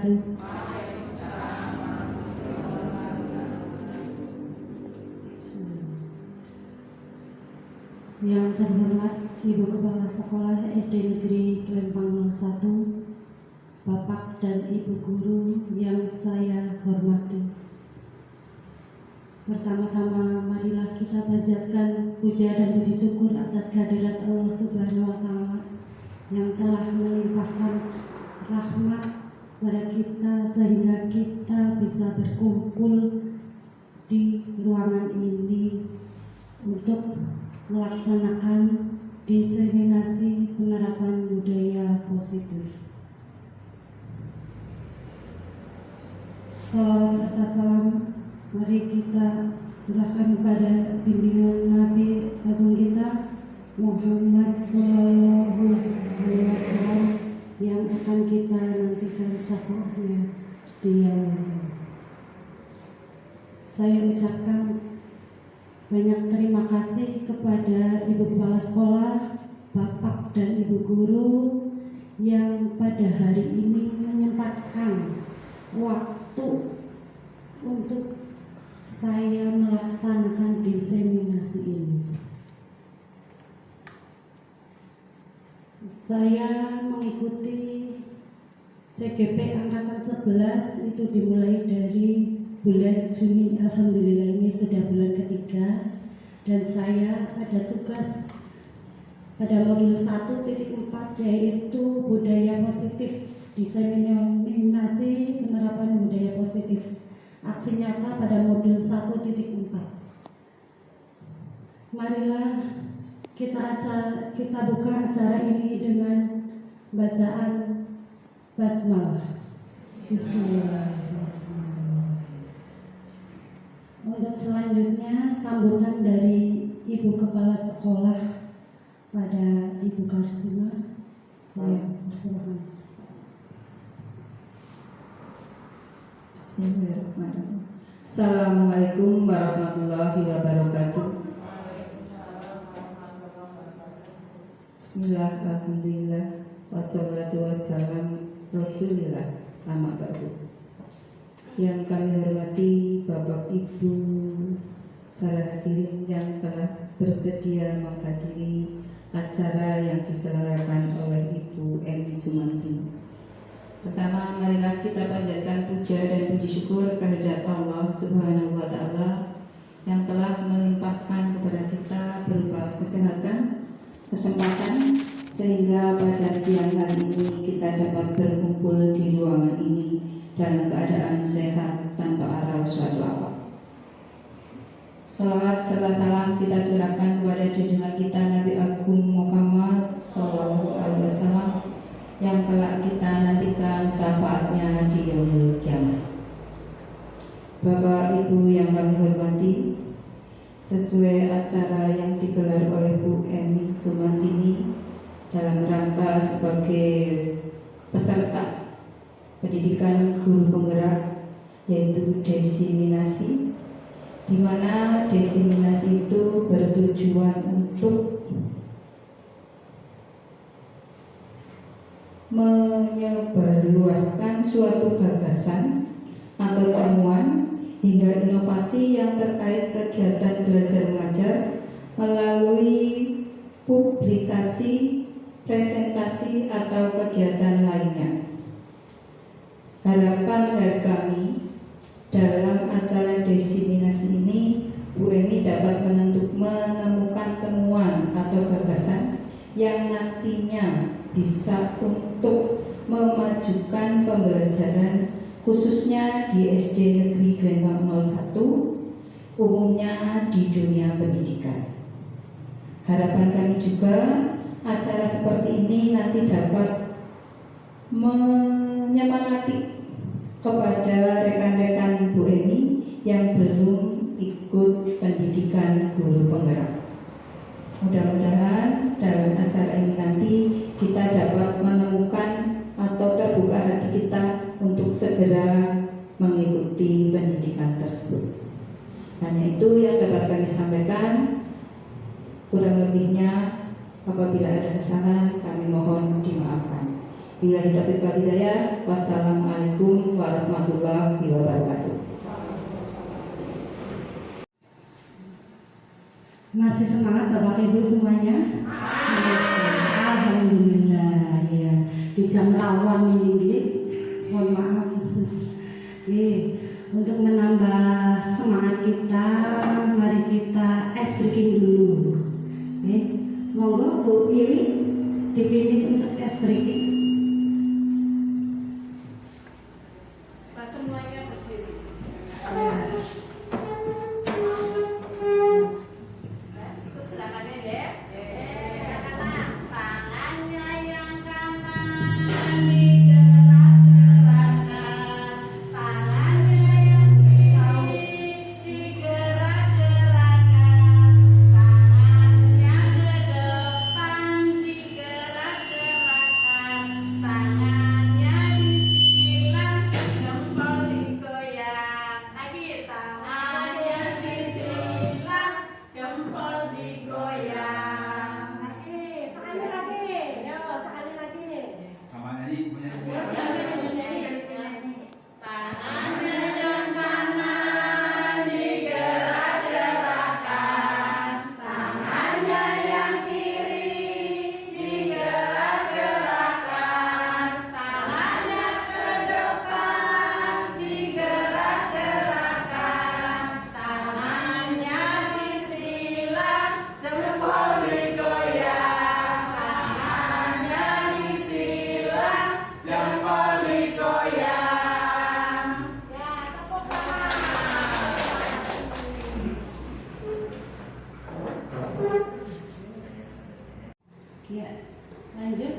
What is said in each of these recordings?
wabarakatuh. Yang terhormat Ibu Kepala Sekolah SD Negeri Klempang 01, Bapak dan Ibu Guru yang saya hormati. Pertama-tama marilah kita panjatkan puja dan puji syukur atas kehadirat Allah Subhanahu wa Ta'ala yang telah melimpahkan rahmat pada kita sehingga kita bisa berkumpul di ruangan ini untuk melaksanakan diseminasi penerapan budaya positif. Salawat serta salam mari kita serahkan kepada bimbingan Nabi Agung kita Muhammad Sallallahu Alaihi Wasallam yang akan kita nantikan syafaatnya di yaumul qiyamah. Saya ucapkan banyak terima kasih kepada Ibu Kepala Sekolah, Bapak dan Ibu Guru yang pada hari ini menyempatkan waktu untuk saya melaksanakan diseminasi ini. Saya mengikuti CGP Angkatan 11 itu dimulai dari bulan Juni. Alhamdulillah ini sudah bulan ketiga dan saya ada tugas pada modul 1.4 yaitu budaya positif, diseminasi penerapan budaya positif. Aksi nyata pada modul 1.4. Marilah kita buka acara ini dengan bacaan basmalah. Bismillahirrahmanirrahim. Untuk selanjutnya sambutan dari Ibu Kepala Sekolah pada Ibu Karsima, saya persilakan. Bismillahirrahmanirrahim. Assalamualaikum warahmatullahi wabarakatuh. Bismillah, alhamdulillah, wassalatu wassalam rasulillah, amma ba'du. Yang kami hormati Bapak Ibu, para hadirin yang telah bersedia menghadiri acara yang diselenggarakan oleh Ibu Emi Sumantini. Pertama, marilah kita panjatkan puja dan puji syukur kehadirat Allah Subhanahu wa Ta'ala yang telah melimpahkan kepada kita berupa kesehatan, kesempatan, sehingga pada siang hari ini kita dapat berkumpul di ruangan ini dalam keadaan sehat tanpa arau suatu apa. Salawat serta salam kita curahkan kepada junjungan kita Nabi Agung Muhammad Sallallahu Alaihi Wasallam yang telah kita nantikan syafaatnya di yaumul qiyamah. Bapak Ibu yang kami hormati, sesuai acara yang digelar oleh Bu Emi Sumantini dalam rangka sebagai peserta pendidikan guru penggerak, yaitu diseminasi, di mana diseminasi itu bertujuan untuk menyebarluaskan suatu gagasan atau temuan hingga inovasi yang terkait kegiatan belajar mengajar melalui publikasi, presentasi atau kegiatan lainnya. Harapan dari kami dalam acara diseminasi ini, Bu Emi dapat menemukan temuan atau gagasan yang nantinya bisa untuk memajukan pembelajaran khususnya di SD Negeri Klempang 01, umumnya di dunia pendidikan. Harapan kami juga acara seperti ini nanti dapat menyemangati kepada rekan-rekan Bu Emi yang belum ikut pendidikan guru penggerak. Mudah-mudahan dalam acara ini nanti kita dapat menemukan atau terbuka hati kita untuk segera mengikuti pendidikan tersebut. Hanya itu yang dapat kami sampaikan. Kurang lebihnya apabila ada kesalahan kami mohon dimaafkan. Billahi taufiq wal hidayah. Wassalamualaikum warahmatullahi wabarakatuh. Masih semangat Bapak Ibu semuanya? Alhamdulillah ya. Di jam rawan ini, mohon maaf. Untuk menambah semangat kita, mari kita es breaking dulu. Monggo Bu Iwi dipimpin untuk es breaking. Semuanya berdiri. Ikut gerakannya ya. Tangannya yang kanan digerak-gerakkan, tangannya yang kiri digerak-gerakkan, tangannya ke depan digerak-gerakkan, tangannya disilang, jempol digoyang. Lagi tangannya disilang, jempol digoyang. Sekali lagi, yo sekali lagi. Sama nyanyi punya Tangannya yang kanan digerak-gerakkan, tangannya yang kiri digerak-gerakkan, tangannya ke depan digerak-gerakkan, tangannya disilang, jempol digoyang, tangannya disilang, jempol digoyang. Ya, tepuk tangan. Ya, lanjut.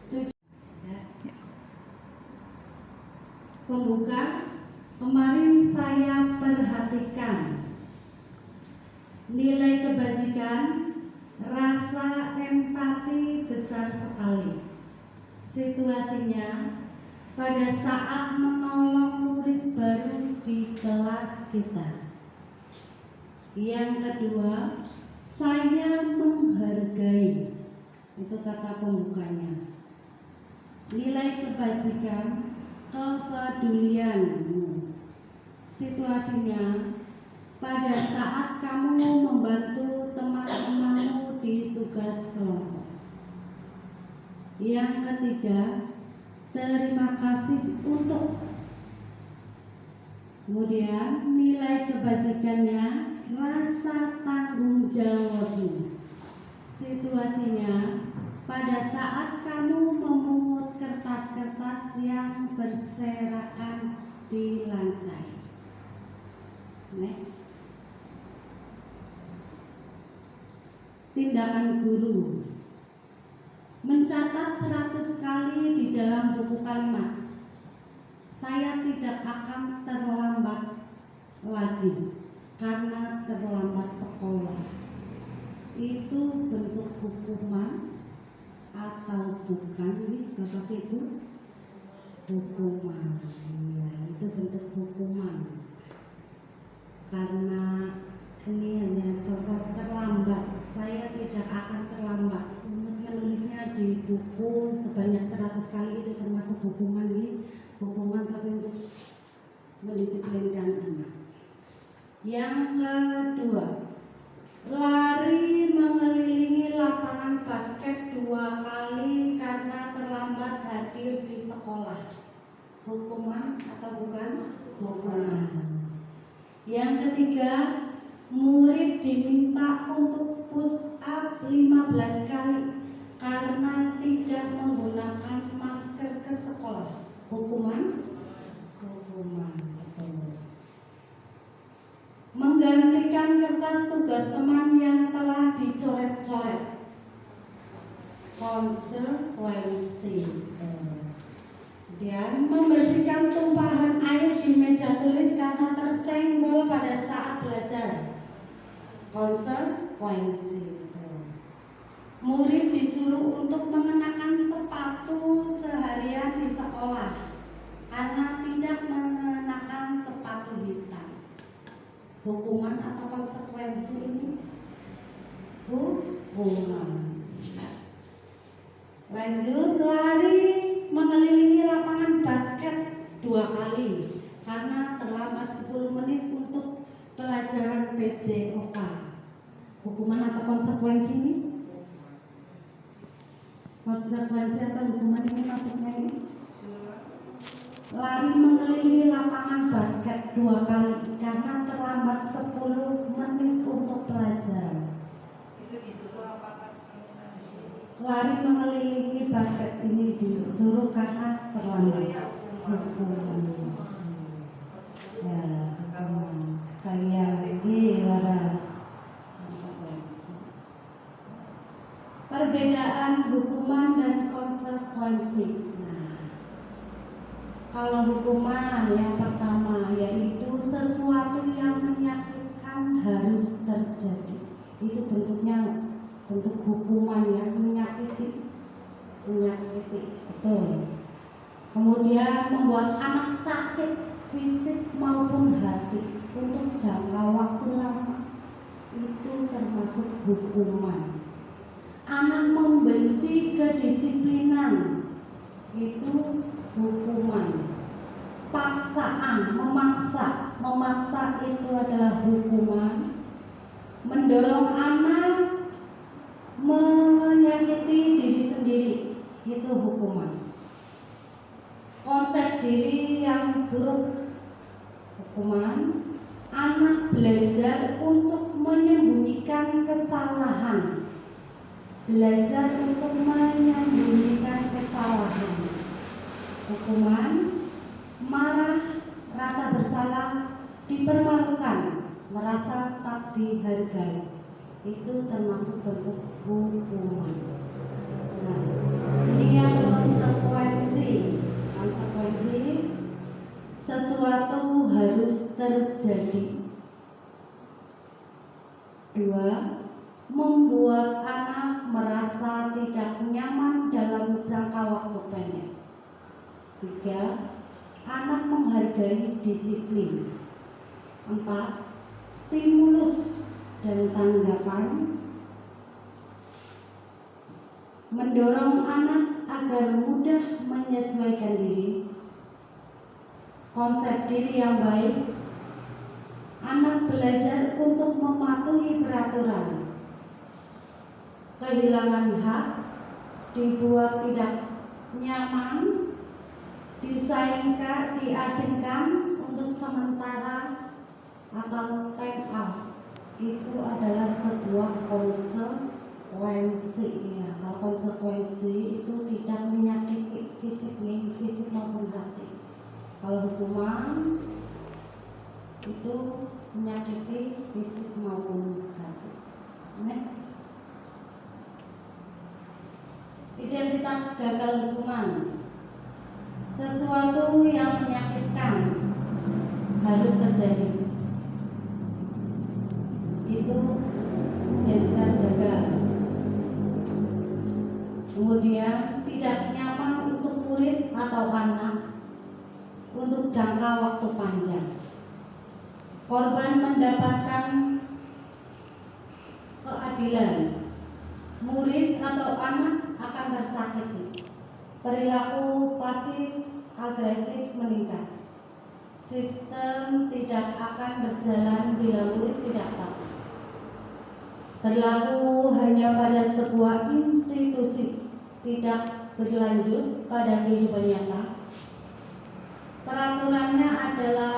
7. Ya. Pembuka, kemarin saya perhatikan nilai kebajikan, rasa empati besar sekali. Situasinya pada saat menolong murid baru di kelas kita. Yang kedua, saya menghargai, itu kata pembukanya. Nilai kebajikan, kepedulianmu. Situasinya pada saat kamu membantu teman-temanmu di tugas kelompok. Yang ketiga, terima kasih untuk. Kemudian nilai kebajikannya, rasa tanggung jawabmu. Situasinya pada saat kamu memungut kertas-kertas yang berserakan di lantai. Next. Tindakan guru, mencatat 100 kali di dalam buku kalimat. Saya tidak akan terlambat lagi karena terlambat sekolah. Itu bentuk hukuman atau bukan nih Bapak Ibu? Hukuman. Ya, itu bentuk hukuman. Karena ini hanya contoh terlambat. Saya tidak akan terlambat. Menulisnya di buku sebanyak 100 kali itu termasuk hukuman nih. Hukuman tapi untuk mendisiplinkan anak. Yang kedua, lari mengelilingi lapangan basket 2 kali karena terlambat hadir di sekolah. Hukuman atau bukan? Hukuman. Yang ketiga, murid diminta untuk push up 15 kali karena tidak menggunakan masker ke sekolah. Hukuman? Hukuman, betul. Menggantikan kertas tugas teman yang telah dicoret-coret. Konsekuensi. Kemudian membersihkan tumpahan air di meja tulis karena tersenggol pada saat belajar. Konsekuensi. Murid disuruh untuk mengenakan sepatu seharian di sekolah karena tidak mengenakan sepatu hitam. Hukuman atau konsekuensi ini? Hukuman. Lanjut, lari mengelilingi 10 menit untuk pelajaran PJOK. Hukuman atau konsekuensi ini? Konsekuensi atau hukuman ini maksudnya ini? Lari mengelilingi lapangan basket 2 kali karena terlambat 10 menit untuk pelajaran. Itu disuruh apa? Lari mengelilingi basket ini disuruh karena terlambat. Hukuman. Ya, hukuman. Kayak lagi laras. Perbedaan hukuman dan konsekuensi. Kalau hukuman yang pertama yaitu sesuatu yang menyakitkan harus terjadi. Itu bentuknya bentuk hukuman yang menyakiti, betul. Kemudian membuat anak sakit fisik maupun hati untuk jangka waktu lama. Itu termasuk hukuman. Anak membenci kedisiplinan. Itu hukuman. Paksaan, memaksa itu adalah hukuman. Mendorong anak menyakiti diri sendiri itu hukuman. Konsep diri yang buruk hukuman. Anak belajar untuk menyembunyikan kesalahan. Belajar untuk menyembunyikan kesalahan. Hukuman. Marah, rasa bersalah, dipermalukan, merasa tak dihargai. Itu termasuk bentuk hukuman. Nah, ini yang konsekuensi. Konsekuensi sesuatu harus terjadi. 2. Membuat anak merasa tidak nyaman dalam jangka waktu pendek. 3. Anak menghargai disiplin. 4. Stimulus dan tanggapan. Mendorong anak agar mudah menyesuaikan diri. Konsep diri yang baik. Anak belajar untuk mematuhi peraturan. Kehilangan hak, dibuat tidak nyaman, diasingkan untuk sementara atau time out. Itu adalah sebuah konsekuensi ya. Kalau konsekuensi itu tidak menyakiti fisik maupun hati. Kalau hukuman itu menyakiti fisik maupun hati. Next. Identitas gagal hukuman. Sesuatu yang menyakitkan harus terjadi. Itu identitas gagal. Kemudian tidak nyaman untuk murid atau anak untuk jangka waktu panjang. Korban mendapatkan keadilan. Murid atau anak akan tersakiti. Perilaku pasif agresif meningkat. Sistem tidak akan berjalan bila murid tidak tahu. Berlaku hanya pada sebuah institusi, tidak berlanjut pada kehidupan nyata. Peraturannya adalah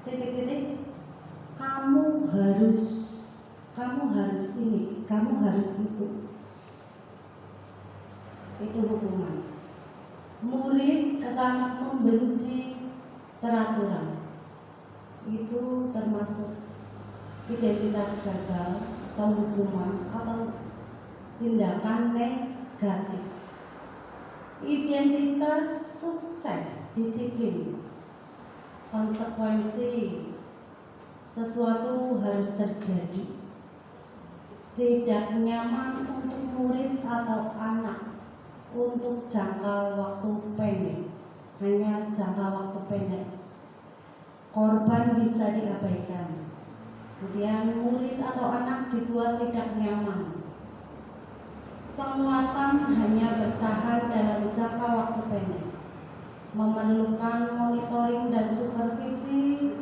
titik-titik. Kamu harus ini, kamu harus itu. Itu hukuman. Murid atau anak membenci peraturan, itu termasuk identitas gagal atau hukuman atau tindakan negatif. Identitas sukses, disiplin. Konsekuensi sesuatu harus terjadi. Tidak nyaman untuk murid atau anak untuk jangka waktu pendek, hanya jangka waktu pendek. Korban bisa diabaikan. Kemudian murid atau anak dibuat tidak nyaman. Penguatan hanya bertahan dalam jangka waktu pendek. Memerlukan monitoring dan supervisi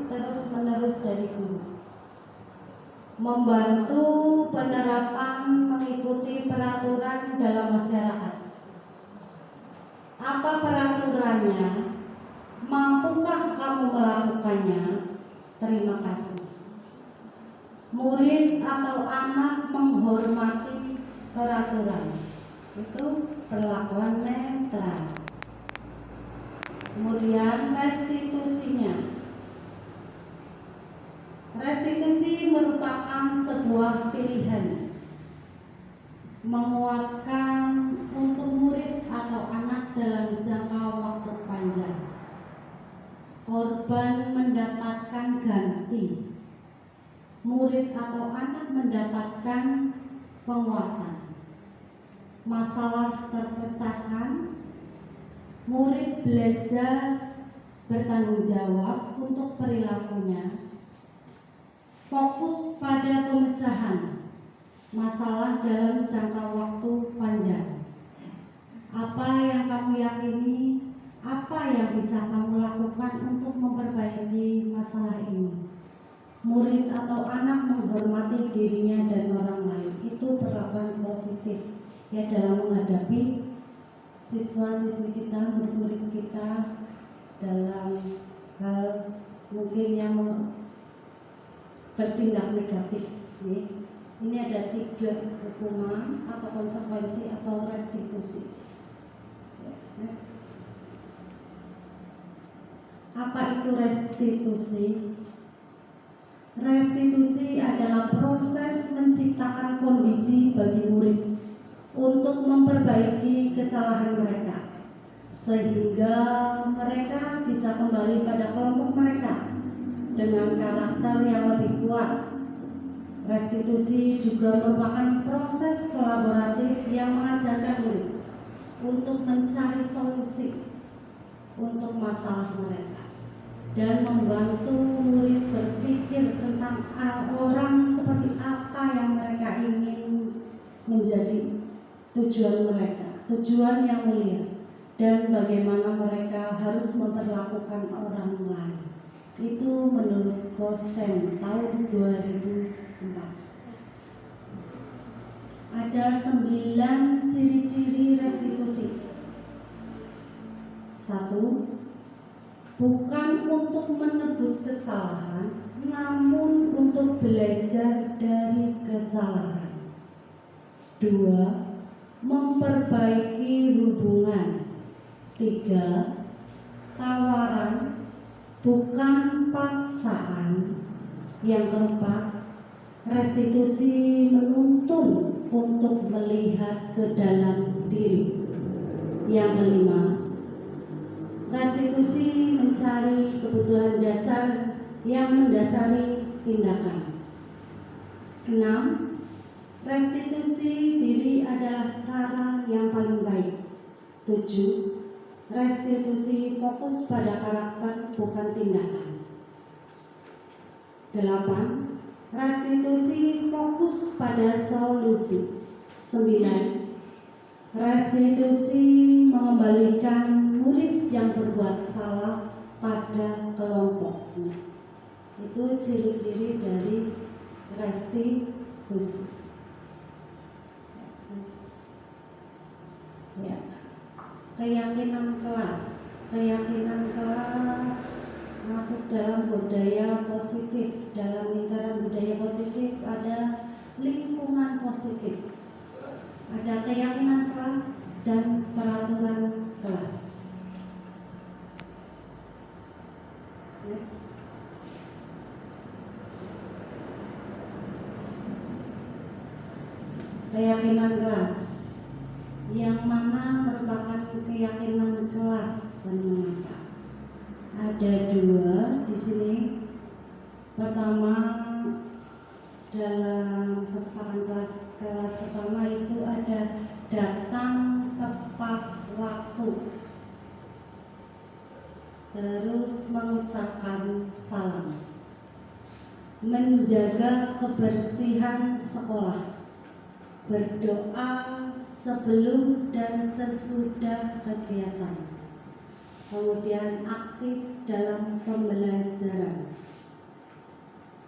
dari guru. Membantu penerapan mengikuti peraturan dalam masyarakat. Apa peraturannya? Mampukah kamu melakukannya? Terima kasih. Murid atau anak menghormati peraturan. Itu perlakuan netral. Kemudian restitusinya. Restitusi merupakan sebuah pilihan menguatkan untuk murid atau anak dalam jangka waktu panjang. Korban mendapatkan ganti, murid atau anak mendapatkan penguatan. Masalah terpecahkan, murid belajar bertanggung jawab untuk perilakunya. Fokus pada pemecahan masalah dalam jangka waktu panjang. Apa yang kamu yakini, apa yang bisa kamu lakukan untuk memperbaiki masalah ini? Murid atau anak menghormati dirinya dan orang lain. Itu perlakuan positif ya dalam menghadapi siswa-siswi kita, murid-murid kita dalam hal mungkin yang bertindak negatif. Ini ada 3 hukuman atau konsekuensi atau restitusi. Next. Apa itu restitusi? Restitusi adalah proses menciptakan kondisi bagi murid untuk memperbaiki kesalahan mereka, sehingga mereka bisa kembali pada kelompok mereka dengan karakter yang lebih kuat. Restitusi juga merupakan proses kolaboratif yang mengajarkan murid untuk mencari solusi untuk masalah mereka dan membantu murid berpikir tentang orang seperti apa yang mereka ingin menjadi tujuan mereka, tujuan yang mulia, dan bagaimana mereka harus memperlakukan orang lain. Itu menurut Gosen tahun 2004. Ada 9 ciri-ciri restitusi. 1. Bukan untuk menebus kesalahan, namun untuk belajar dari kesalahan. 2. Memperbaiki hubungan. 3. Tawaran, bukan paksaan. Yang keempat, restitusi menuntun untuk melihat ke dalam diri. Yang kelima, restitusi mencari kebutuhan dasar yang mendasari tindakan. 6. Restitusi diri adalah cara yang paling baik. 7. Restitusi fokus pada karakter bukan tindakan. 8. Restitusi fokus pada solusi. 9. Restitusi mengembalikan murid yang berbuat salah pada kelompoknya. Itu ciri-ciri dari restitusi. Ya. Keyakinan kelas. Keyakinan kelas masuk dalam budaya positif. Dalam lingkaran budaya positif ada lingkungan positif, ada keyakinan kelas dan peraturan kelas. Next. Keyakinan kelas, yang mana merupakan keyakinan kelas dan mengapa? Ada 2 di sini. Pertama, dalam kesepakatan kelas pertama itu ada datang tepat waktu, terus mengucapkan salam, menjaga kebersihan sekolah, berdoa sebelum dan sesudah kegiatan, kemudian aktif dalam pembelajaran.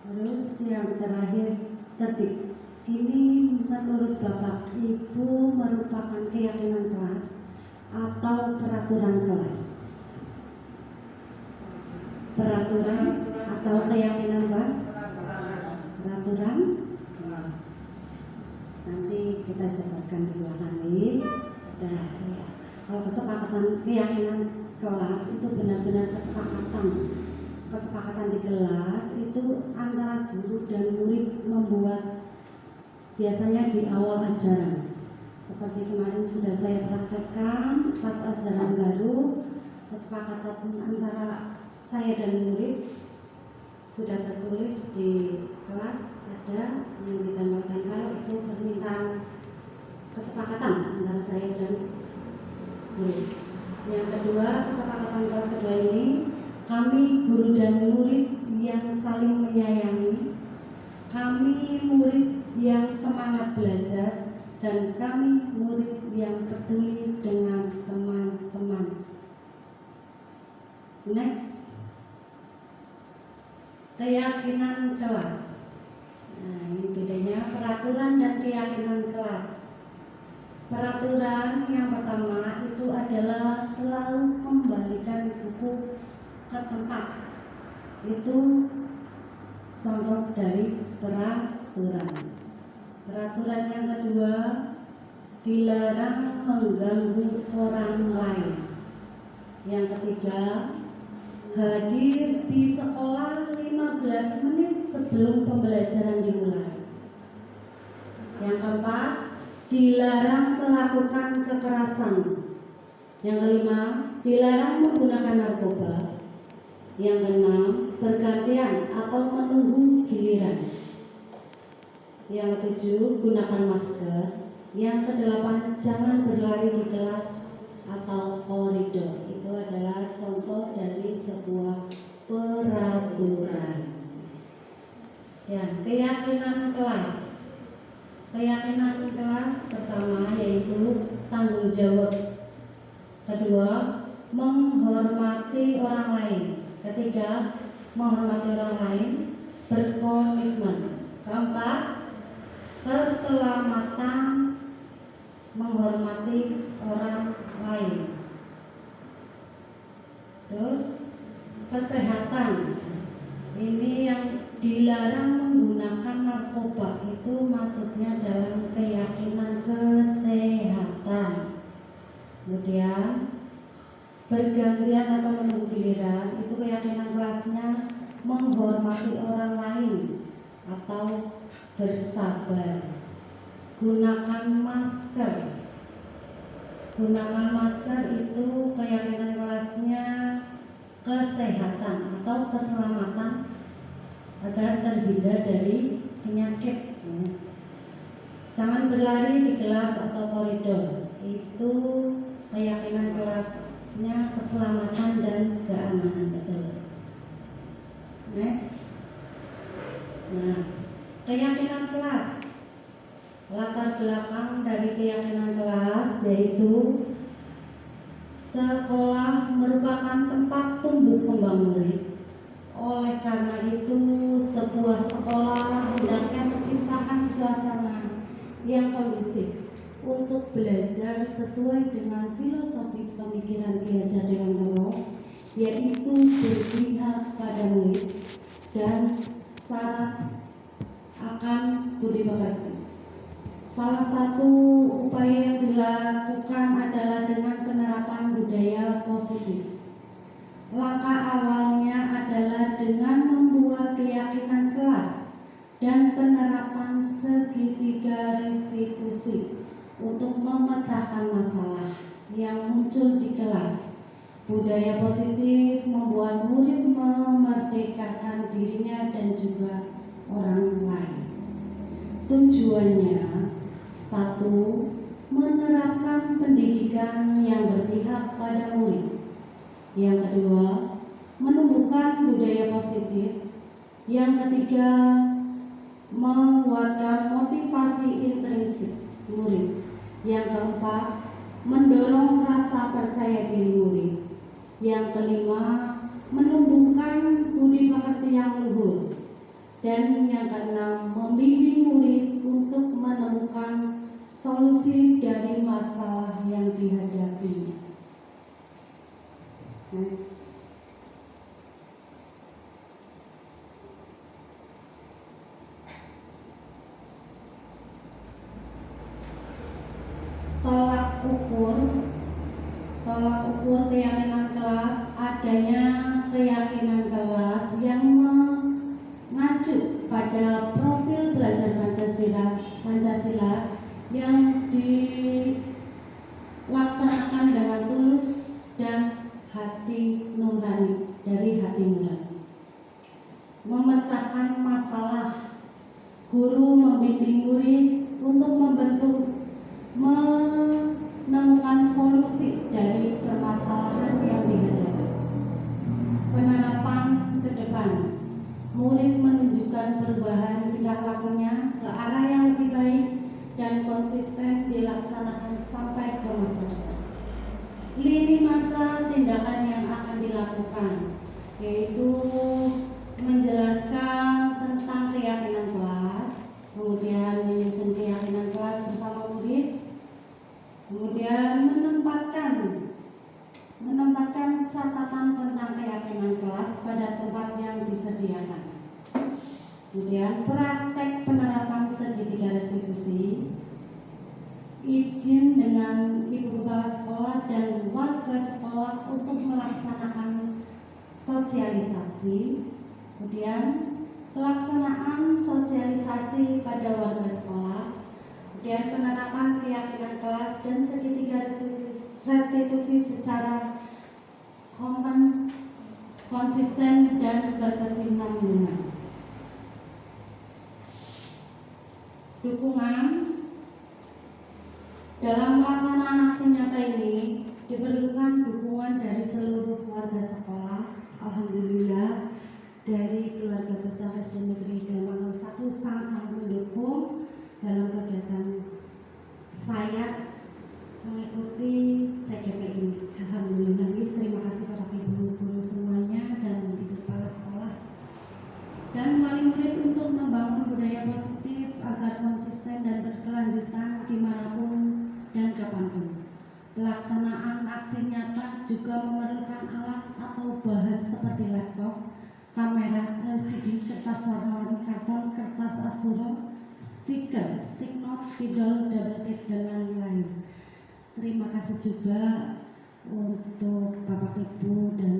Terus yang terakhir, tertib. Ini menurut Bapak Ibu merupakan keyakinan kelas atau peraturan kelas? Peraturan atau keyakinan kelas? Peraturan. Nanti kita jabarkan di belakang ini. Nah, ya. Kalau kesepakatan keyakinan kelas itu benar-benar kesepakatan di kelas itu antara guru dan murid membuat biasanya di awal ajaran. Seperti kemarin sudah saya praktekkan pas ajaran baru, kesepakatan antara saya dan murid sudah tertulis di kelas, ada yang ditempel-tempel, itu permintaan kesepakatan antara saya dan murid. Yang kedua, kesepakatan kelas kedua ini, kami guru dan murid yang saling menyayangi, kami murid yang semangat belajar, dan kami murid yang peduli dengan teman-teman. Next, keyakinan kelas. Nah, ini bedanya peraturan dan keyakinan kelas. Peraturan yang pertama itu adalah selalu kembalikan buku ke tempat. Itu contoh dari peraturan. Peraturan yang kedua, dilarang mengganggu orang lain. Yang ketiga, hadir di sekolah 15 menit sebelum pembelajaran dimulai. Yang keempat, dilarang melakukan kekerasan. Yang kelima, dilarang menggunakan narkoba. Yang keenam, bergantian atau menunggu giliran. Yang ketujuh, gunakan masker. Yang kedelapan, jangan berlari di kelas atau koridor. Itu adalah contoh dari sebuah peraturan. Ya, keyakinan kelas. Keyakinan kelas pertama yaitu tanggung jawab. Kedua, menghormati orang lain. Ketiga, menghormati orang lain, berkomitmen. Keempat, keselamatan, menghormati orang lain. Terus kesehatan, ini yang dilarang menggunakan narkoba, itu maksudnya dalam keyakinan kesehatan. Kemudian bergantian atau menunggu giliran, itu keyakinan kelasnya menghormati orang lain atau bersabar. Gunakan masker. Gunakan masker itu keyakinan kelasnya kesehatan atau keselamatan agar terhindar dari penyakit. Jangan berlari di kelas atau koridor. Itu keyakinan kelasnya keselamatan dan keamanan, betul. Next. Nah, keyakinan kelas. Latar belakang dari keyakinan kelas yaitu sekolah merupakan tempat tumbuh kembang murid. Oleh karena itu, sebuah sekolah hendaknya menciptakan suasana yang kondusif untuk belajar sesuai dengan filosofis pemikiran Ki Hajar Dewantara, yaitu berpihak pada murid dan syarat akan budi pekerti. Salah satu upaya yang dilakukan adalah dengan penerapan budaya positif. Langkah awalnya adalah dengan membuat keyakinan kelas dan penerapan segitiga restitusi untuk memecahkan masalah yang muncul di kelas. Budaya positif membuat murid memerdekakan dirinya dan juga orang lain. Tujuannya, satu, menerapkan pendidikan yang berpihak pada murid. Yang kedua, menumbuhkan budaya positif. Yang ketiga, menguatkan motivasi intrinsik murid. Yang keempat, mendorong rasa percaya diri murid. Yang kelima, menumbuhkan budi pekerti yang luhur. Dan yang keenam, membimbing murid untuk menemukan solusi dari masalah yang dihadapinya. Next. Tolak ukur keyakinan kelas, adanya keyakinan kelas yang mengacu pada profil belajar Pancasila yang dilaksanakan dengan tulus dan hati nurani, dari hati nurani. Memecahkan masalah, guru membimbing murid untuk menemukan solusi dari permasalahan yang dihadapi. Penerapan ke depan, murid menunjukkan perubahan tingkah lakunya ke arah yang lebih baik dan konsisten dilaksanakan sampai ke masa depan. Lini masa tindakan yang akan dilakukan, yaitu menjelaskan tentang keyakinan kelas, kemudian menyusun keyakinan kelas bersama murid, kemudian menempatkan catatan tentang keyakinan kelas pada tempat yang disediakan. Kemudian praktek penerapan segitiga restitusi, izin dengan ibu kepala sekolah dan warga sekolah untuk melaksanakan sosialisasi. Kemudian pelaksanaan sosialisasi pada warga sekolah, kemudian penerapan keyakinan kelas dan segitiga restitusi secara konsisten dan berkesinambungan. Dukungan dalam pelaksanaan aksi nyata ini diperlukan dukungan dari seluruh warga sekolah. Alhamdulillah, dari keluarga besar SD Negeri Gelombang 1 sangat mendukung dalam kegiatan saya mengikuti CGP ini. Alhamdulillah, terima kasih kepada ibu guru semuanya dan ibu kepala sekolah dan wali murid untuk membangun budaya positif agar konsisten dan berkelanjutan dimanapun dan kapanpun. Pelaksanaan aksi nyata juga memerlukan alat atau bahan seperti laptop, kamera, LCD, kertas warna-warni, karton, kertas asturo, stiker, stick note, spidol, double tape, dan lain-lain. Terima kasih juga untuk Bapak Ibu dan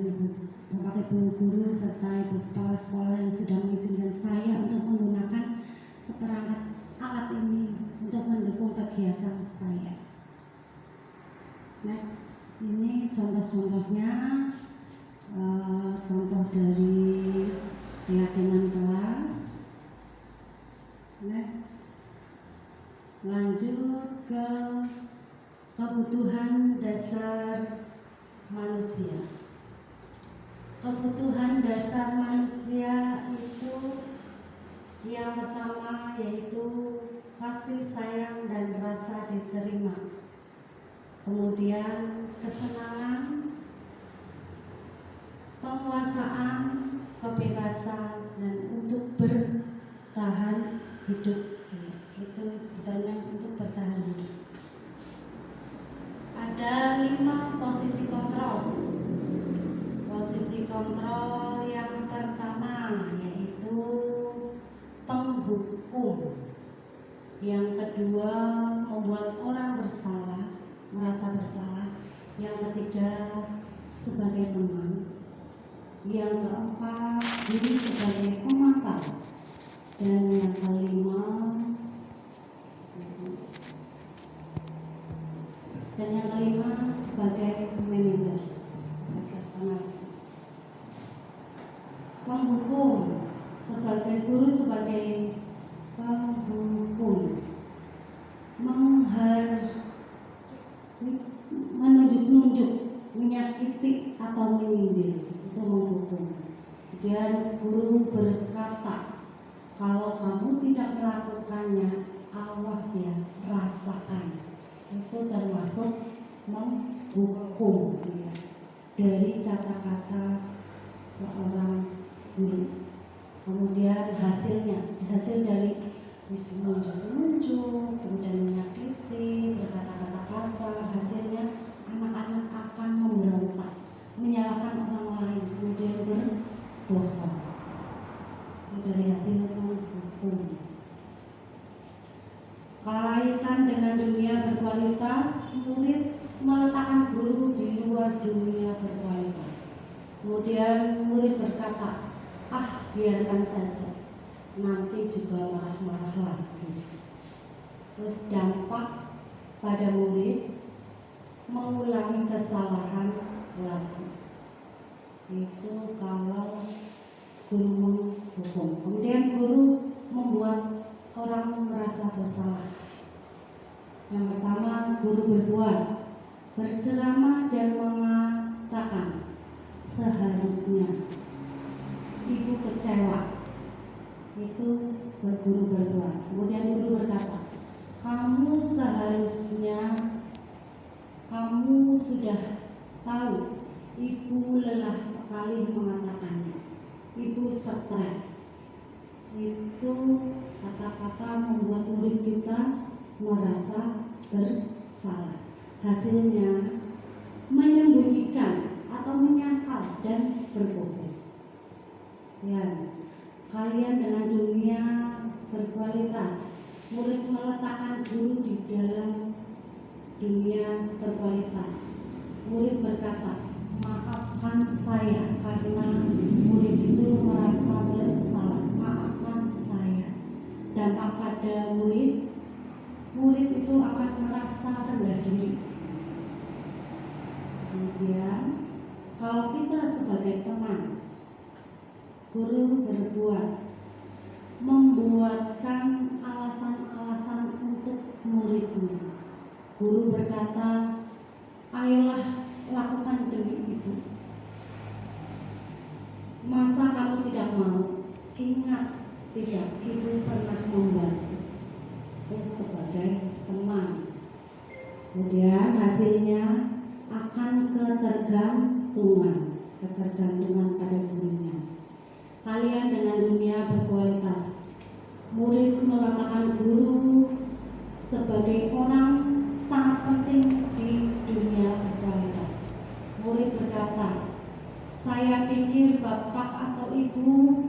Bapak Ibu guru serta Ibu kepala sekolah yang sudah mengizinkan saya untuk menggunakan seperangkat alat ini untuk mendukung kegiatan saya. Next, ini contoh-contohnya, contoh dari keyakinan kelas. Next, lanjut ke kebutuhan dasar manusia. Kebutuhan dasar manusia itu yang pertama yaitu kasih sayang dan rasa diterima. Kemudian kesenangan, penguasaan, kebebasan, dan untuk bertahan hidup. Itu kebutuhan untuk bertahan hidup. Ada 5 posisi kontrol. Posisi kontrol yang pertama yaitu penghukum. Yang kedua, membuat orang merasa bersalah. Yang ketiga, sebagai teman. Yang keempat, diri sebagai pemantau. Dan yang kelima, sebagai manajer. Penghukum, sebagai guru, sebagai penghukum, menunjuk-nunjuk, menyakiti atau menyindir, itu menghukum. Kemudian guru berkata, kalau kamu tidak melakukannya, awas ya, rasakan. Itu termasuk menghukum, ya, dari kata-kata seorang guru. kemudian hasil dari bisa muncul, kemudian menyakiti, berkata-kata kasar, hasilnya anak-anak akan memberontak, menyalahkan orang lain, kemudian berbohong. Itu dari hasil hukum. Kaitan dengan dunia berkualitas, murid meletakkan guru di luar dunia berkualitas. Kemudian murid berkata, biarkan saja, nanti juga marah-marah lagi. Terus dampak pada murid mengulangi kesalahan lagi. Itu kalau guru menghukum. Kemudian guru membuat orang merasa bersalah. Yang pertama, guru berceramah dan mengatakan, seharusnya ibu kecewa. Itu guru berbuat. Kemudian guru berkata, kamu sudah tahu, ibu lelah sekali mengatakannya. Ibu stres. Itu kata-kata membuat murid kita merasa bersalah. Hasilnya menyembunyikan atau menyangkal dan berbohong. Ya, kalian dengan dunia berkualitas, murid meletakkan guru di dalam dunia berkualitas. Murid berkata, maafkan saya karena murid itu merasa bersalah. Maafkan saya. Dampak pada murid itu akan merasa rendah diri. Kemudian kalau kita sebagai teman, guru membuatkan alasan-alasan untuk muridnya. Guru berkata, ayolah lakukan demi itu. Masa kamu tidak mau? Ingat, tidak, ibu pernah membantu. Itu sebagai teman. Kemudian hasilnya akan ketergantungan pada gurunya. Kalian dengan dunia berkualitas, murid meletakkan guru sebagai orang sangat penting di dunia berkualitas. Murid berkata, saya pikir bapak atau ibu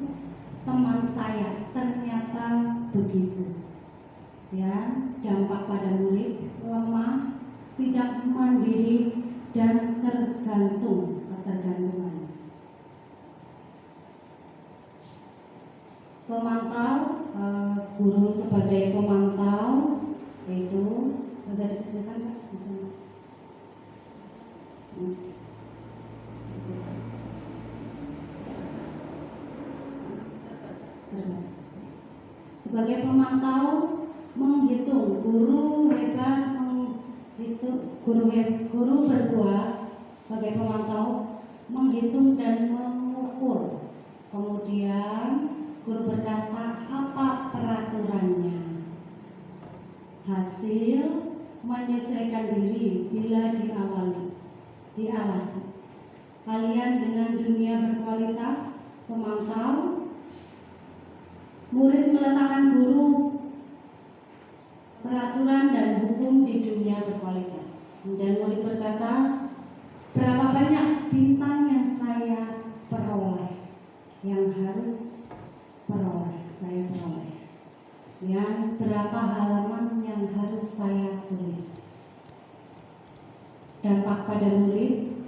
teman saya, ternyata begitu. Ya, dampak pada murid lemah, tidak mandiri dan ketergantungan. Pemantau, guru sebagai pemantau itu agak dikecilkan Pak, bisa. Sebagai pemantau menghitung, guru berbuat sebagai pemantau menghitung dan mengukur. Kemudian guru berkata, apa peraturannya? Hasil menyesuaikan diri bila diawasi. Kalian dengan dunia berkualitas, pemantau, murid meletakkan guru, peraturan dan hukum di dunia berkualitas. Dan murid berkata, berapa banyak bintang yang saya peroleh, yang harus saya peroleh, yang berapa halaman yang harus saya tulis. Dampak pada murid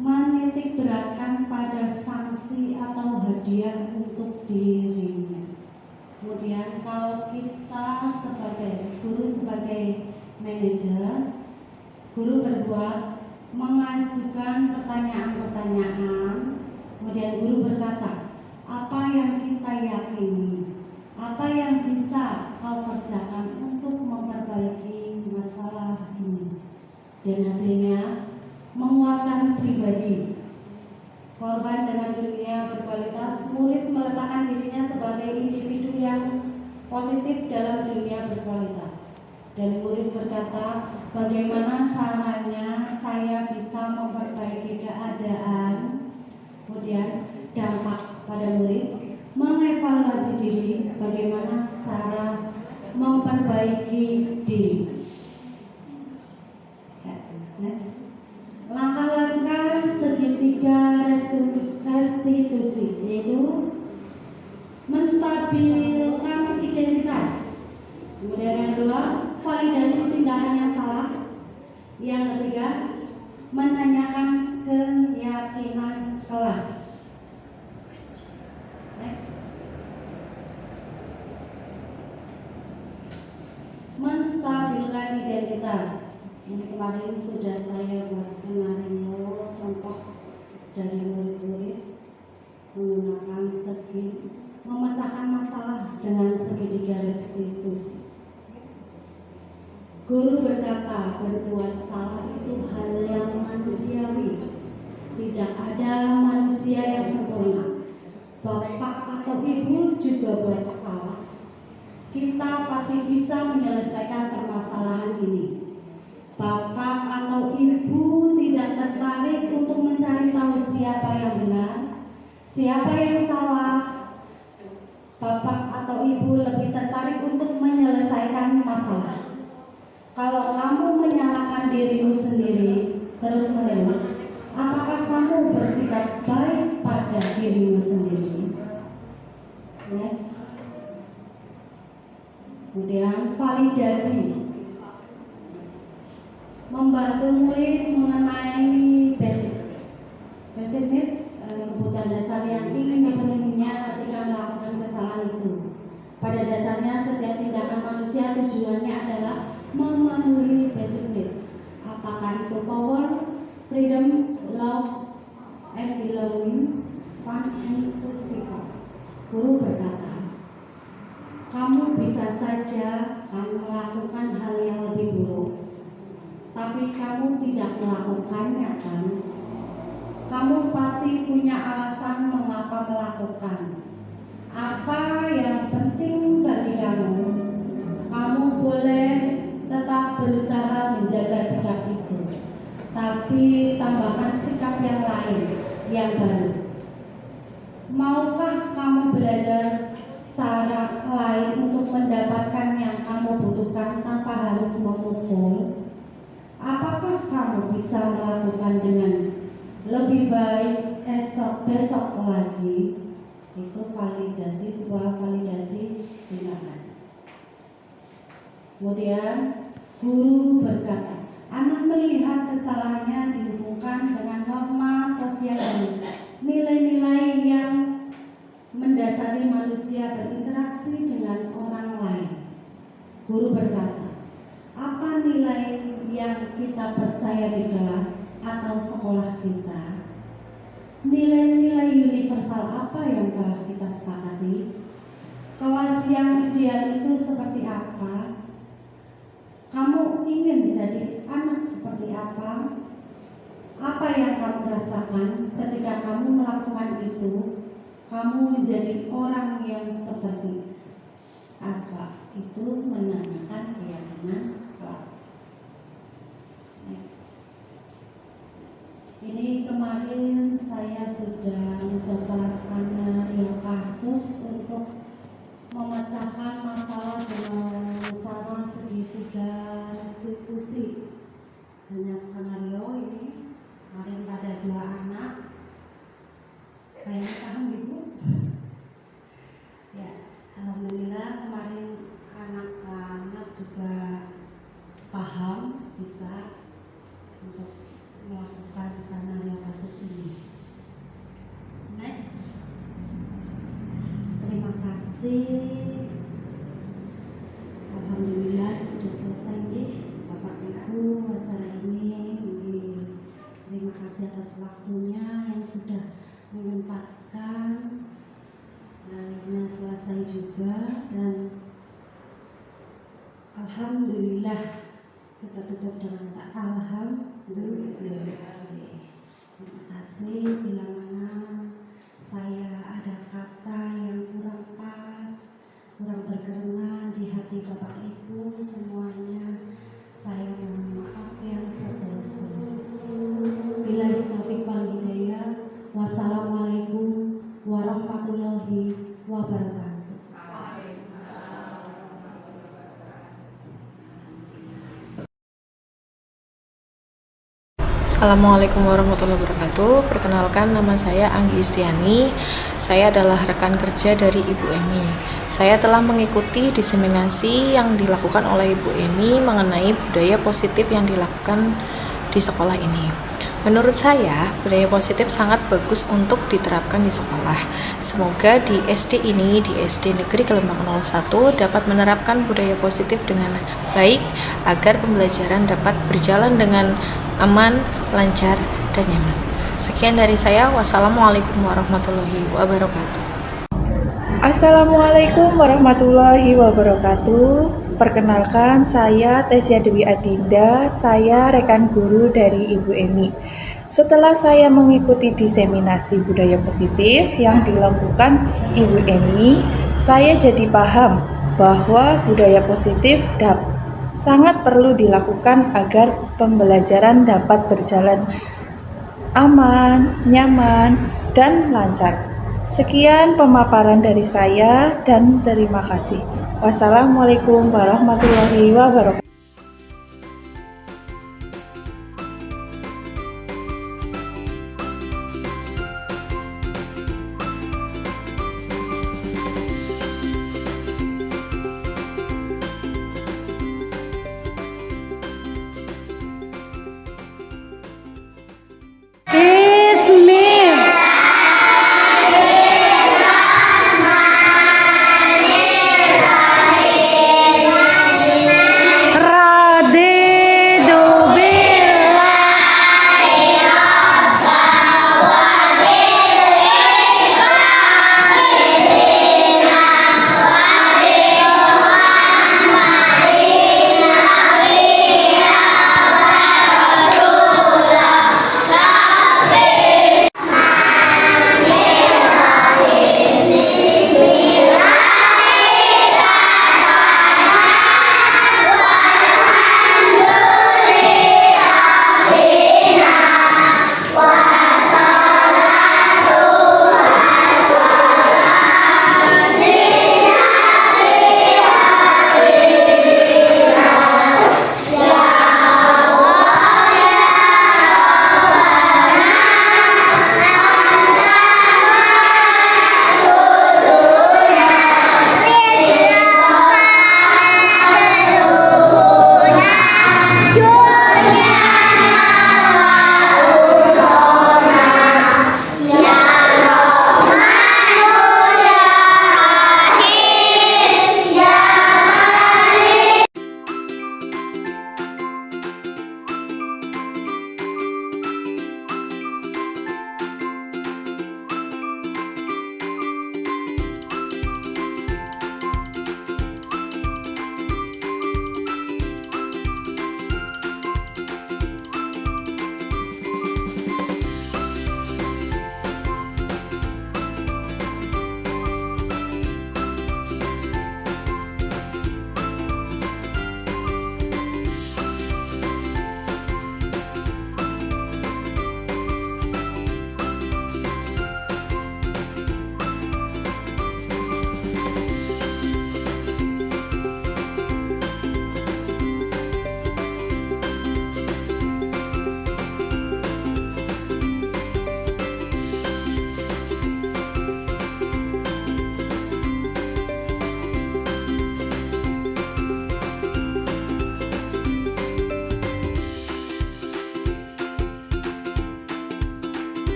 menitik beratkan pada sanksi atau hadiah untuk dirinya. Kemudian kalau kita sebagai guru, sebagai manajer, guru berbuat mengajukan pertanyaan-pertanyaan. Kemudian guru berkata, apa yang kita yakini, apa yang bisa kau kerjakan untuk memperbaiki masalah ini. Dan hasilnya menguatkan pribadi. Korban dengan dunia berkualitas, murid meletakkan dirinya sebagai individu yang positif dalam dunia berkualitas. Dan murid berkata, bagaimana caranya saya bisa memperbaiki keadaan. Kemudian dampak pada murid mengevaluasi memperbaiki diri. Next. Langkah-langkah segitiga restitusi yaitu menstabilkan identitas. Kemudian yang kedua, validasi tindakan yang salah. Yang ketiga, menanyakan keyakinan kelas. Next. Menstabilkan identitas. Ini kemarin sudah saya buat skenario contoh dari murid-murid menggunakan segi memecahkan masalah dengan segitiga restitusi. Guru berkata, berbuat salah itu hal yang manusiawi. Tidak ada manusia yang sempurna. Bapak atau ibu juga buat salah. Kita pasti bisa menyelesaikan permasalahan ini. Bapak atau ibu tidak tertarik untuk mencari tahu siapa yang benar, siapa yang salah. Bapak atau ibu lebih tertarik untuk menyelesaikan masalah. Kalau kamu menyalahkan dirimu sendiri terus-menerus, apakah kamu bersikap baik pada dirimu sendiri? Next. Kemudian validasi. Membantu murid mengenai basic need, kebutuhan dasar yang ingin dipenuhinya ketika melakukan kesalahan itu. Pada dasarnya setiap tindakan manusia tujuannya adalah memenuhi basic need. Apakah itu power, freedom, love, and belonging, fun, and survival. Guru berkata, kamu bisa saja melakukan hal yang lebih buruk, tapi kamu tidak melakukannya, kan? Kamu pasti punya alasan mengapa melakukan. Apa yang penting bagi kamu, kamu boleh tetap berusaha menjaga sikap itu, tapi tambahkan sikap yang lain, yang baru. Maukah kamu belajar cara lain untuk mendapatkan yang kamu butuhkan tanpa harus memukul? Apakah kamu bisa melakukan dengan lebih baik besok lagi? Itu validasi, sebuah validasi tindakan. Kemudian guru berkata, anak melihat kesalahannya dihubungkan dengan norma sosial dan nilai-nilai yang mendasari manusia berinteraksi dengan orang lain. Guru berkata, apa nilai yang kita percaya di kelas atau sekolah kita? Nilai-nilai universal apa yang telah kita sepakati? Kelas yang ideal itu seperti apa? Kamu ingin jadi anak seperti apa? Apa yang kamu rasakan ketika kamu melakukan itu? Kamu menjadi orang yang seperti apa? Itu menanyakan keyakinan kelas. Next. Ini kemarin saya sudah mencoba skenario kasus untuk memecahkan masalah dengan cara segitiga restitusi. Hanya skenario ini kemarin pada 2 anak. Kayaknya paham ibu? Ya, alhamdulillah kemarin anak-anak juga paham, bisa untuk melakukan skenario kasus ini. Next. Terima kasih. Alhamdulillah sudah selesai nih Bapak Ibu acara ini. Terima kasih atas waktunya yang sudah menyempatkan. Akhirnya selesai juga dan alhamdulillah kita tutup dengan alhamdulillah. Terima kasih. Bila mana saya ada kata yang kurang pas, kurang berkenan di hati Bapak Ibu semuanya, saya mohon maaf yang setulus-tulusnya. Billahi taufiq wal hidayah. Wassalamualaikum warahmatullahi wabarakatuh. Assalamualaikum warahmatullahi wabarakatuh. Perkenalkan, nama saya Anggi Istiani. Saya adalah rekan kerja dari Ibu Emi. Saya telah mengikuti diseminasi yang dilakukan oleh Ibu Emi mengenai budaya positif yang dilakukan di sekolah ini. Menurut saya, budaya positif sangat bagus untuk diterapkan di sekolah. Semoga di SD ini, di SD Negeri Kelembang 01, dapat menerapkan budaya positif dengan baik agar pembelajaran dapat berjalan dengan aman, lancar, dan nyaman. Sekian dari saya. Wassalamualaikum warahmatullahi wabarakatuh. Assalamualaikum warahmatullahi wabarakatuh. Perkenalkan, saya Tesya Dewi Adinda, saya rekan guru dari Ibu Emi. Setelah saya mengikuti diseminasi budaya positif yang dilakukan Ibu Emi, saya jadi paham bahwa budaya positif sangat perlu dilakukan agar pembelajaran dapat berjalan aman, nyaman, dan lancar. Sekian pemaparan dari saya dan terima kasih. Wassalamualaikum warahmatullahi wabarakatuh.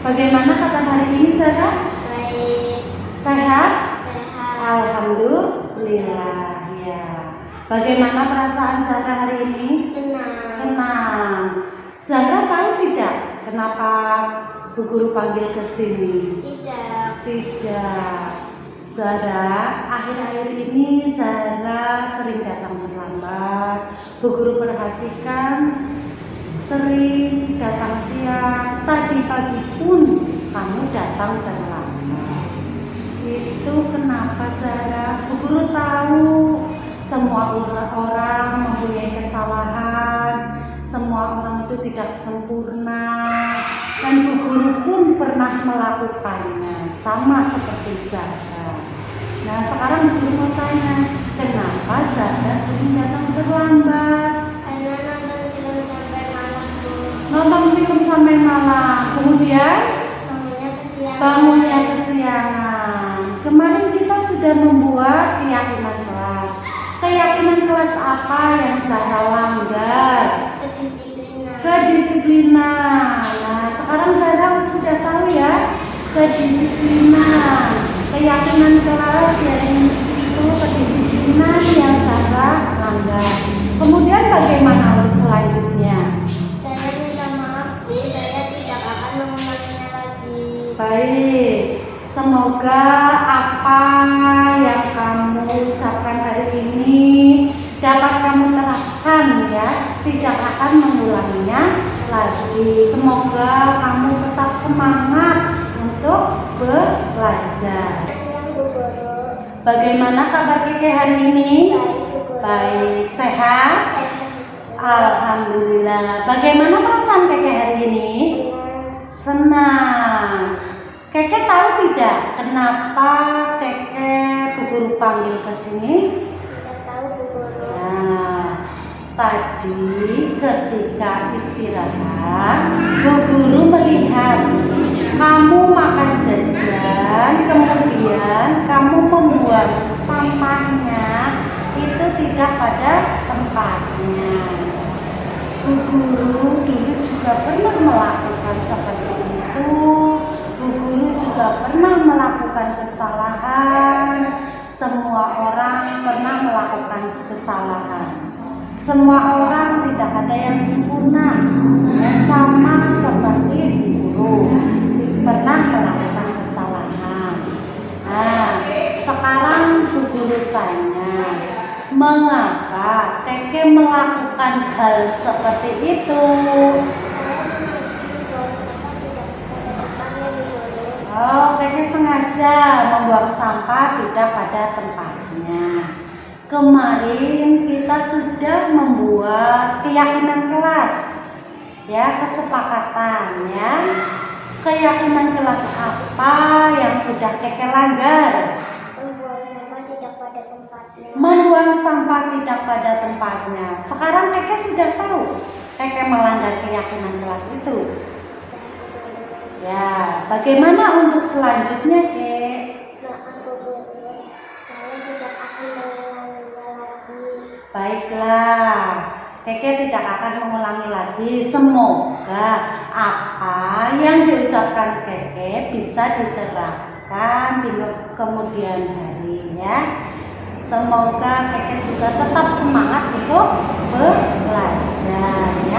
Bagaimana kabar hari ini, Zara? Baik, Sehat? sehat. Alhamdulillah, ya. Bagaimana perasaan Zara hari ini? Senang. Senang. Zara tahu tidak kenapa Bu Guru panggil ke sini? Tidak. Tidak. Zara, akhir-akhir ini Zara sering datang terlambat. Bu Guru perhatikan sering datang siang. Tadi pagi pun kamu datang terlambat. Itu kenapa, Zara? Bu Guru tahu semua orang mempunyai kesalahan. Semua orang itu itu tidak sempurna, dan Bu Guru pun pernah melakukannya, sama seperti Zahra. Nah, sekarang Bu Guru mau tanya, kenapa Zahra sering datang terlambat? Karena nonton film sampai malam, Bu. Nonton film sampai malam, kemudian Bangunnya kesiangan. bangunnya kesiangan. Kemarin kita sudah membuat keyakinan kelas. Keyakinan kelas apa yang Zahra langgar? Kedisiplinan. Kedisiplinan. Nah, sekarang Zahra sudah tahu ya, kedisiplinan. Keyakinan kelas yang itu kedisiplinan yang Zahra langgar. Kemudian bagaimana untuk selanjutnya? Saya minta maaf, Bu. Saya tidak akan mengulanginya lagi. Baik, semoga apa yang kamu ucapkan hari ini dapat kamu terapkan ya, tidak akan mengulanginya lagi. Semoga kamu tetap semangat untuk belajar. Siang, Bu Guru. Bagaimana kabar Keke hari ini? Baik, Bu Guru. Baik, sehat? Sehat, Bu Guru. Alhamdulillah. Bagaimana perasaan Keke hari ini? Senang. Keke tahu tidak kenapa Keke Bu Guru panggil ke sini? Tidak tahu, Bu Guru. Nah, tadi ketika istirahat, Bu Guru melihat kamu makan jajan, kemudian kamu membuang sampahnya itu tidak pada tempatnya. Bu Guru dulu juga pernah melakukan seperti itu. Bu Guru juga pernah melakukan kesalahan. Semua orang pernah melakukan kesalahan. Semua orang tidak ada yang sempurna. Ya, sama seperti Bu Guru pernah melakukan kesalahan. Nah, sekarang Bu Guru tanya, mengapa Keke melakukan hal seperti itu? Saya sengaja membuang sampah tidak pada tempatnya, Bu Guru. Oh, Keke sengaja membuang sampah tidak pada tempatnya. Kemarin kita sudah membuat keyakinan kelas, ya, kesepakatan ya. Keyakinan kelas apa yang sudah Keke langgar? Membuang sampah tidak pada tempatnya. Membuang sampah tidak pada tempatnya. Sekarang Keke sudah tahu Keke melanggar keyakinan kelas itu. Ya, bagaimana untuk selanjutnya, Kek? Maaf, Bu Guru. Saya tidak akan mengulanginya lagi. Baiklah, Keke tidak akan mengulangi lagi. Semoga apa yang diucapkan Keke bisa diterapkan di kemudian hari ya. Semoga Keke juga tetap semangat untuk belajar ya.